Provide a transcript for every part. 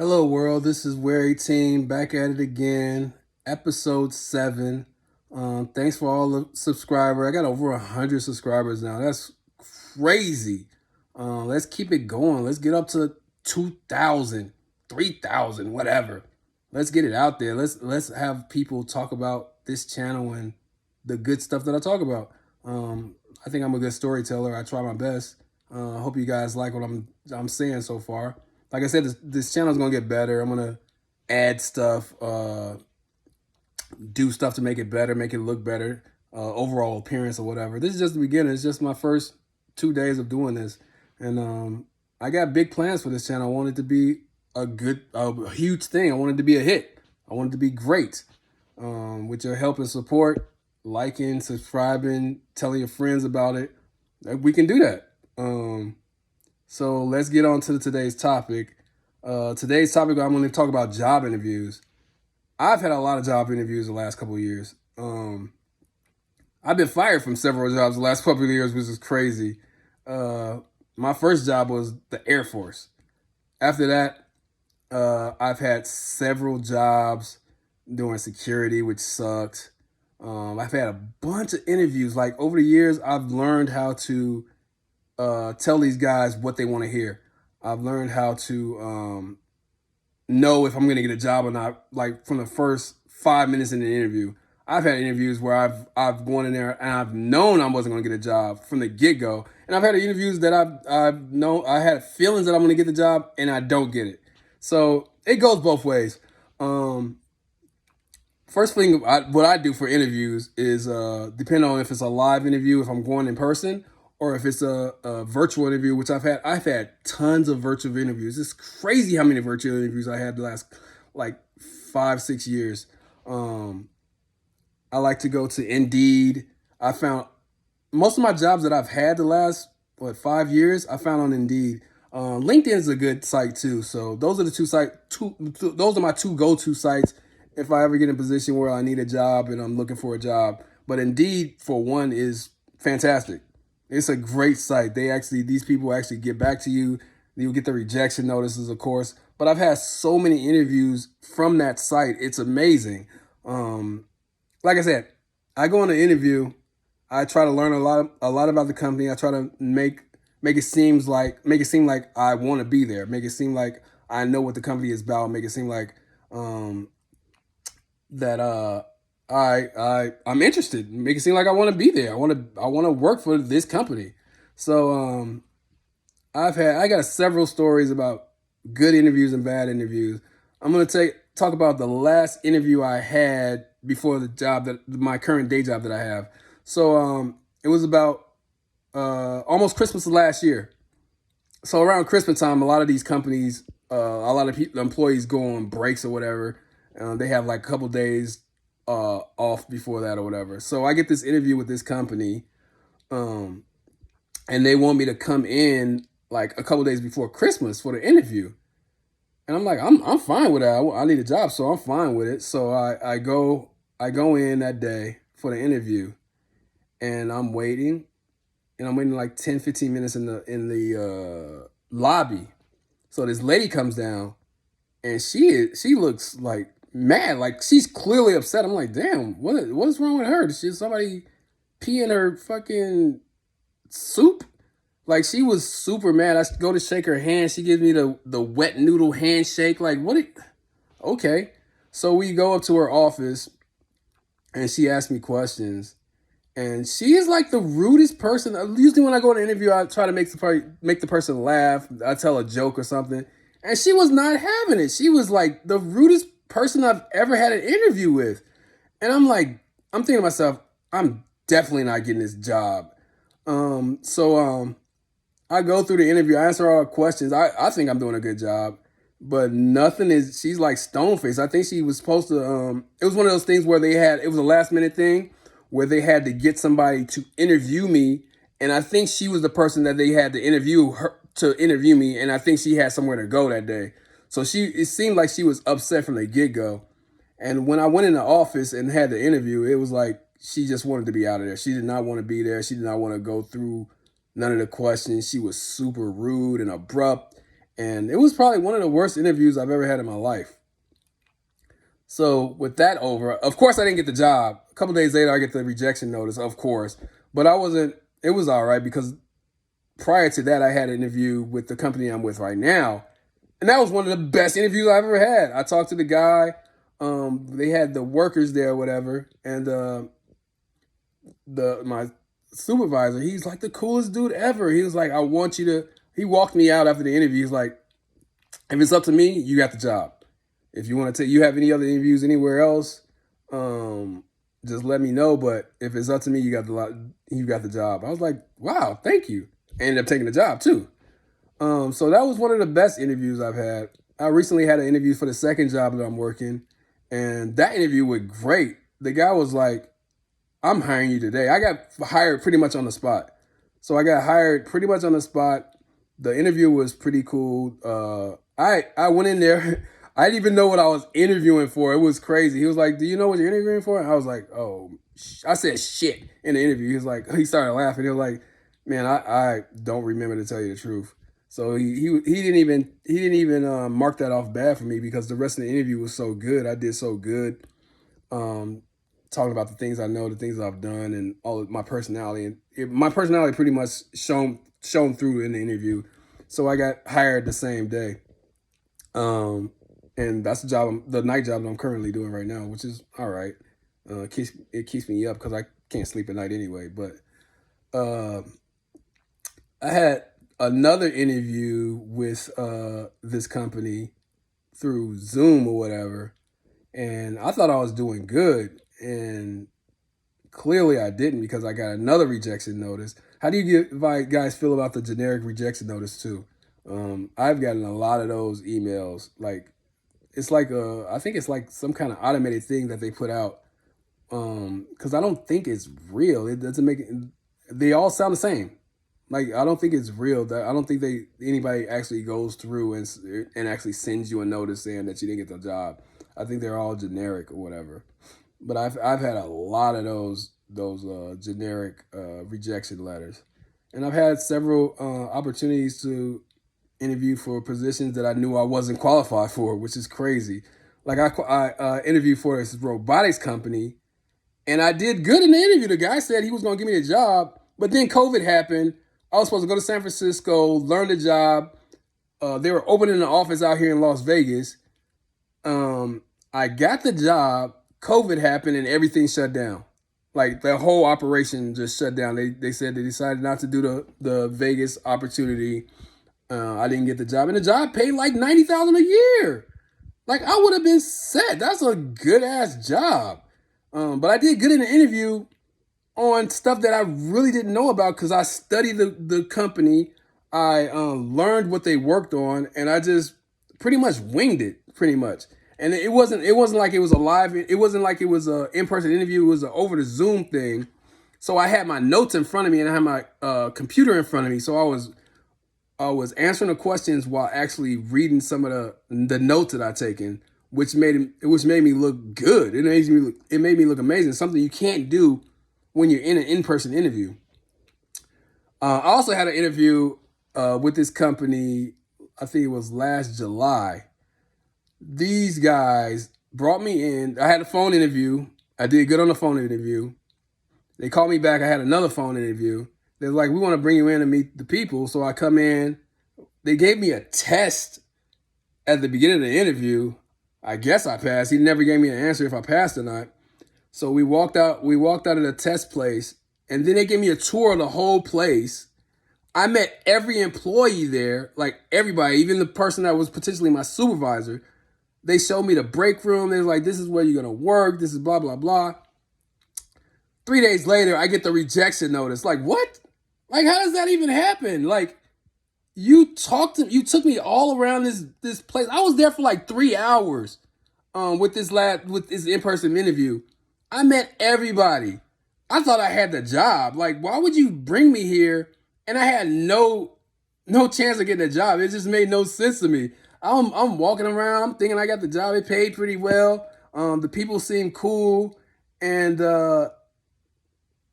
Hello, world. This is Where 18 back at it again, episode 7. Thanks for all the subscribers. I got over 100 subscribers now. That's crazy. Let's keep it going. Let's get up to 2,000, 3,000, whatever. Let's get it out there. Let's have people talk about this channel and the good stuff that I talk about. I think I'm a good storyteller. I try my best. I hope you guys like what I'm saying so far. Like I said, this channel is gonna get better. I'm gonna add stuff, do stuff to make it better, make it look better, overall appearance or whatever. This is just the beginning. It's just my first 2 days of doing this, and I got big plans for this channel. I want it to be a huge thing. I want it to be a hit. I want it to be great. With your help and support, liking, subscribing, telling your friends about it, we can do that. So let's get on to today's topic. Today's topic, I'm going to talk about job interviews. I've had a lot of job interviews the last couple of years. I've been fired from several jobs the last couple of years, which is crazy. My first job was the Air Force. After that, I've had several jobs doing security, which sucked. I've had a bunch of interviews. Like over the years, I've learned how to tell these guys what they want to hear. I've learned how to know if I'm going to get a job or not, like from the first 5 minutes in the interview. I've had interviews where I've gone in there and I've known I wasn't going to get a job from the get-go. And I've had interviews that I've known, I had feelings that I'm going to get the job and I don't get it. So it goes both ways. First thing, what I do for interviews is depending on if it's a live interview, if I'm going in person, or if it's a virtual interview, which I've had tons of virtual interviews. It's crazy how many virtual interviews I had the last like 5-6 years. I like to go to Indeed. I found most of my jobs that I've had the last 5 years, I found on Indeed. LinkedIn is a good site too. So those are those are my two go-to sites if I ever get in a position where I need a job and I'm looking for a job. But Indeed, for one, is fantastic. It's a great site. These people actually get back to you. You'll get the rejection notices, of course. But I've had so many interviews from that site. It's amazing. Like I said, I go on an interview. I try to learn a lot about the company. I try to make it seem like I want to be there. Make it seem like I know what the company is about. Make it seem like that I'm interested. Make it seem like I want to be there. I want to work for this company. So I got several stories about good interviews and bad interviews. I'm gonna talk about the last interview I had before my current day job that I have. So it was about almost Christmas of last year. So around Christmas time, a lot of these companies, a lot of employees go on breaks or whatever. They have like a couple days off before that or whatever. So I get this interview with this company, and they want me to come in like a couple days before Christmas for the interview. And I'm like, I'm fine with that. I need a job, so I'm fine with it. So I go in that day for the interview, and I'm waiting, like 10-15 minutes in the lobby. So this lady comes down, and she looks like mad, like she's clearly upset. I'm like, damn, what's wrong with her? Did somebody pee in her fucking soup? Like, she was super mad. I go to shake her hand. She gives me the wet noodle handshake. Like, okay. So we go up to her office, and she asks me questions. And she is like the rudest person. Usually when I go to an interview, I try to make the person laugh. I tell a joke or something. And she was not having it. She was like the rudest person I've ever had an interview with. And I'm thinking to myself, I'm definitely not getting this job. So I go through the interview, I answer all the questions. I think I'm doing a good job, but she's like stone faced. I think she was supposed to, it was one of those things where it was a last minute thing where they had to get somebody to interview me. And I think she was the person that they had to interview me. And I think she had somewhere to go that day. So it seemed like she was upset from the get-go. And when I went in the office and had the interview, it was like she just wanted to be out of there. She did not want to be there. She did not want to go through none of the questions. She was super rude and abrupt. And it was probably one of the worst interviews I've ever had in my life. So with that over, of course I didn't get the job. A couple days later, I get the rejection notice, of course. But I wasn't. It was all right because prior to that, I had an interview with the company I'm with right now, and that was one of the best interviews I've ever had. I talked to the guy. They had the workers there, or whatever, and the my supervisor, he's like the coolest dude ever. He was like, I want you to. He walked me out after the interview. He's like, if it's up to me, you got the job. If you want to take, you have any other interviews anywhere else, um, just let me know. But if it's up to me, you got the job. I was like, wow, thank you. I ended up taking the job too. So that was one of the best interviews I've had. I recently had an interview for the second job that I'm working, and that interview went great. The guy was like, I'm hiring you today. I got hired pretty much on the spot. So I got hired pretty much on the spot. The interview was pretty cool. I went in there. I didn't even know what I was interviewing for. It was crazy. He was like, "Do you know what you're interviewing for?" And I was like, "Oh," I said shit in the interview. He was like, he started laughing. He was like, "Man, I don't remember to tell you the truth." So he didn't even mark that off bad for me because the rest of the interview was so good. I did so good. Um, Talking about the things I know, the things I've done, and all of my personality. And my personality pretty much shown through in the interview. So I got hired the same day. Um, and that's the night job that I'm currently doing right now, which is all right. It keeps me up because I can't sleep at night anyway. But uh, I had another interview with this company through Zoom or whatever, and I thought I was doing good, and clearly I didn't because I got another rejection notice. How do guys feel about the generic rejection notice too? I've gotten a lot of those emails. Like it's like I think it's like some kind of automated thing that they put out. Because I don't think it's real. It doesn't make it. They all sound the same. Like I don't think it's real. That I don't think anybody actually goes through and actually sends you a notice saying that you didn't get the job. I think they're all generic or whatever. But I've had a lot of those generic rejection letters, and I've had several opportunities to interview for positions that I knew I wasn't qualified for, which is crazy. Like I interviewed for this robotics company, and I did good in the interview. The guy said he was going to give me a job, but then COVID happened. I was supposed to go to San Francisco, learn the job. They were opening an office out here in Las Vegas. I got the job. COVID happened and everything shut down. Like the whole operation just shut down. They said they decided not to do the Vegas opportunity. I didn't get the job, and the job paid like $90,000 a year. Like I would have been set. That's a good ass job. But I did good in the interview on stuff that I really didn't know about because I studied the company. I learned what they worked on, and I just pretty much winged it, pretty much. And it wasn't like it was a live. It wasn't like it was a in-person interview. It was an over the Zoom thing. So I had my notes in front of me, and I had my computer in front of me. So I was answering the questions while actually reading some of the notes that I taken, which made me look good. It made me look amazing. Something you can't do when you're in an in-person interview. I also had an interview with this company. I think it was last July. These guys brought me in. I had a phone interview. I did good on the phone interview. They called me back. I had another phone interview. They're like, we want to bring you in to meet the people. So I come in. They gave me a test at the beginning of the interview. I guess I passed. He never gave me an answer if I passed or not. So we walked out. We walked out of the test place, and then they gave me a tour of the whole place. I met every employee there, like everybody, even the person that was potentially my supervisor. They showed me the break room. They was like, this is where you're going to work. This is blah, blah, blah. 3 days later, I get the rejection notice. Like, what? Like, how does that even happen? Like, you took me all around this place. I was there for like 3 hours with this in-person interview. I met everybody. I thought I had the job. Like, why would you bring me here? And I had no chance of getting a job. It just made no sense to me. I'm walking around. I'm thinking I got the job. It paid pretty well. The people seemed cool. And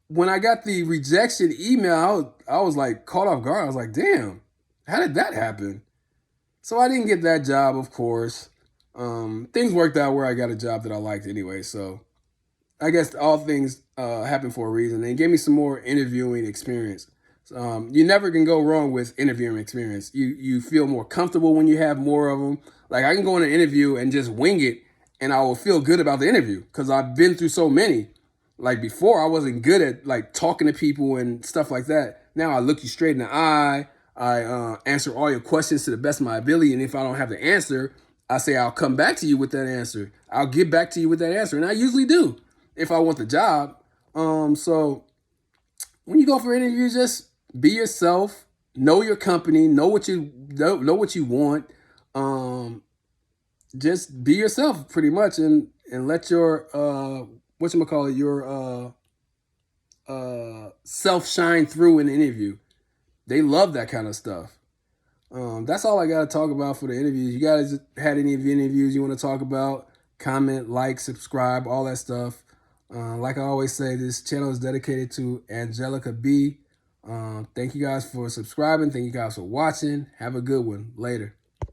when I got the rejection email, I was like caught off guard. I was like, damn, how did that happen? So I didn't get that job, of course. Things worked out where I got a job that I liked anyway. So I guess all things happen for a reason. And it gave me some more interviewing experience. You never can go wrong with interviewing experience. You feel more comfortable when you have more of them. Like I can go in an interview and just wing it, and I will feel good about the interview because I've been through so many. Like before, I wasn't good at like talking to people and stuff like that. Now I look you straight in the eye. I answer all your questions to the best of my ability, and if I don't have the answer, I say I'll come back to you with that answer. I'll get back to you with that answer, and I usually do if I want the job. So when you go for interviews, just be yourself. Know your company. Know what you want. Um, just be yourself, pretty much, and let your whatchamacallit, your self shine through in the interview. They love that kind of stuff. That's all I got to talk about for the interviews. You guys had any interviews you want to talk about? Comment, like, subscribe, all that stuff. Like I always say, this channel is dedicated to Angelica B. Thank you guys for subscribing. Thank you guys for watching. Have a good one. Later.